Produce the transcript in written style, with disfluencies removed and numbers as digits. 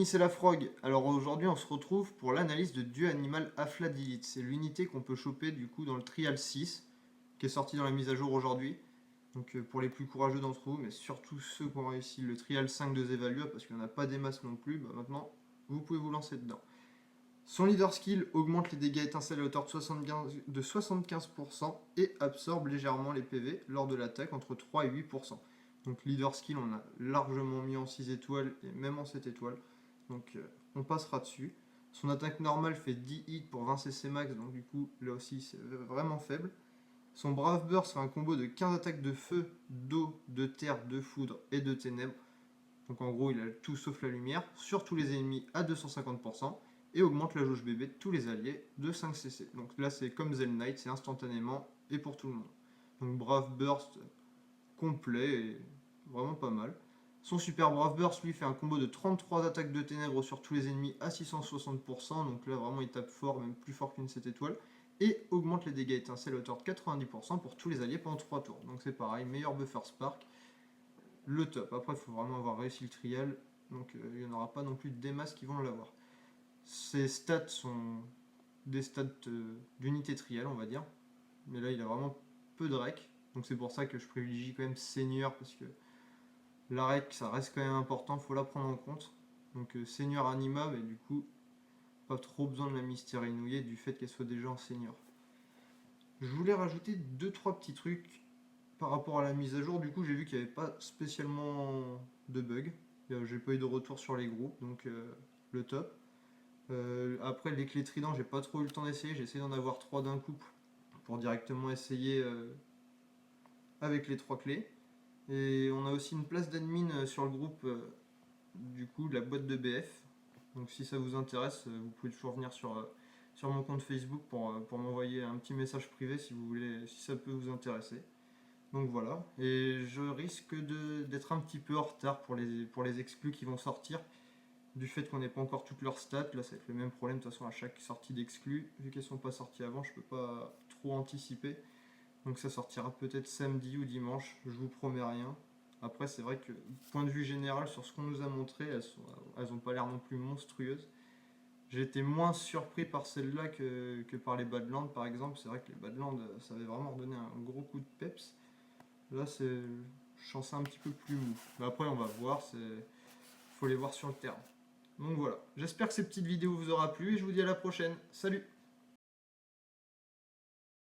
amis, c'est la Frog. Alors aujourd'hui, on se retrouve pour l'analyse de Dieu Animal Afladilite. C'est l'unité qu'on peut choper du coup dans le Trial 6, qui est sorti dans la mise à jour aujourd'hui. Donc pour les plus courageux d'entre vous, mais surtout ceux qui ont réussi le Trial 5 de Zevalua, parce qu'il n'y en a pas des masses non plus, bah maintenant, vous pouvez vous lancer dedans. Son leader skill augmente les dégâts étincelles à hauteur de 75% et absorbe légèrement les PV lors de l'attaque entre 3 et 8%. Donc leader skill, on a largement mis en 6 étoiles et même en 7 étoiles. Donc on passera dessus. Son attaque normale fait 10 hits pour 20 CC max, donc du coup là aussi c'est vraiment faible. Son Brave Burst fait un combo de 15 attaques de feu, d'eau, de terre, de foudre et de ténèbres. Donc en gros il a tout sauf la lumière sur tous les ennemis à 250% et augmente la jauge bébé de tous les alliés de 5 CC. Donc là c'est comme Zel Knight, c'est instantanément et pour tout le monde. Donc Brave Burst complet et vraiment pas mal. Son Super Brave Burst lui fait un combo de 33 attaques de ténèbres sur tous les ennemis à 660%, donc là vraiment il tape fort, même plus fort qu'une 7 étoiles, et augmente les dégâts étincelles à hauteur de 90% pour tous les alliés pendant 3 tours. Donc c'est pareil, meilleur buffer Spark, le top. Après il faut vraiment avoir réussi le trial, donc il n'y en aura pas non plus des masses qui vont l'avoir. Ses stats sont des stats d'unité trial on va dire, mais là il a vraiment peu de rec, donc c'est pour ça que je privilégie quand même Seigneur, parce que la rec, ça reste quand même important, faut la prendre en compte. Donc Seigneur Anima, mais du coup, pas trop besoin de la Mystérie Inouïe du fait qu'elle soit déjà en Seigneur. Je voulais rajouter 2-3 petits trucs par rapport à la mise à jour. Du coup, j'ai vu qu'il n'y avait pas spécialement de bugs. J'ai pas eu de retour sur les groupes, donc le top. Après, les clés trident, j'ai pas trop eu le temps d'essayer. J'ai essayé d'en avoir 3 d'un coup pour directement essayer avec les 3 clés. Et on a aussi une place d'admin sur le groupe du coup de la boîte de BF. Donc si ça vous intéresse, vous pouvez toujours venir sur mon compte Facebook pour m'envoyer un petit message privé si vous voulez, si ça peut vous intéresser. Donc voilà, et je risque d'être un petit peu en retard pour les exclus qui vont sortir, du fait qu'on n'ait pas encore toutes leurs stats. Là ça va être le même problème de toute façon à chaque sortie d'exclus, vu qu'elles sont pas sorties avant, je peux pas trop anticiper. Donc ça sortira peut-être samedi ou dimanche, je vous promets rien. Après c'est vrai que point de vue général sur ce qu'on nous a montré, elles ont pas l'air non plus monstrueuses. J'ai été moins surpris par celle-là que par les Badlands par exemple. C'est vrai que les Badlands ça avait vraiment redonné un gros coup de peps. Là je sens ça un petit peu plus mou. Mais après on va voir, faut les voir sur le terrain. Donc voilà, j'espère que cette petite vidéo vous aura plu et je vous dis à la prochaine. Salut!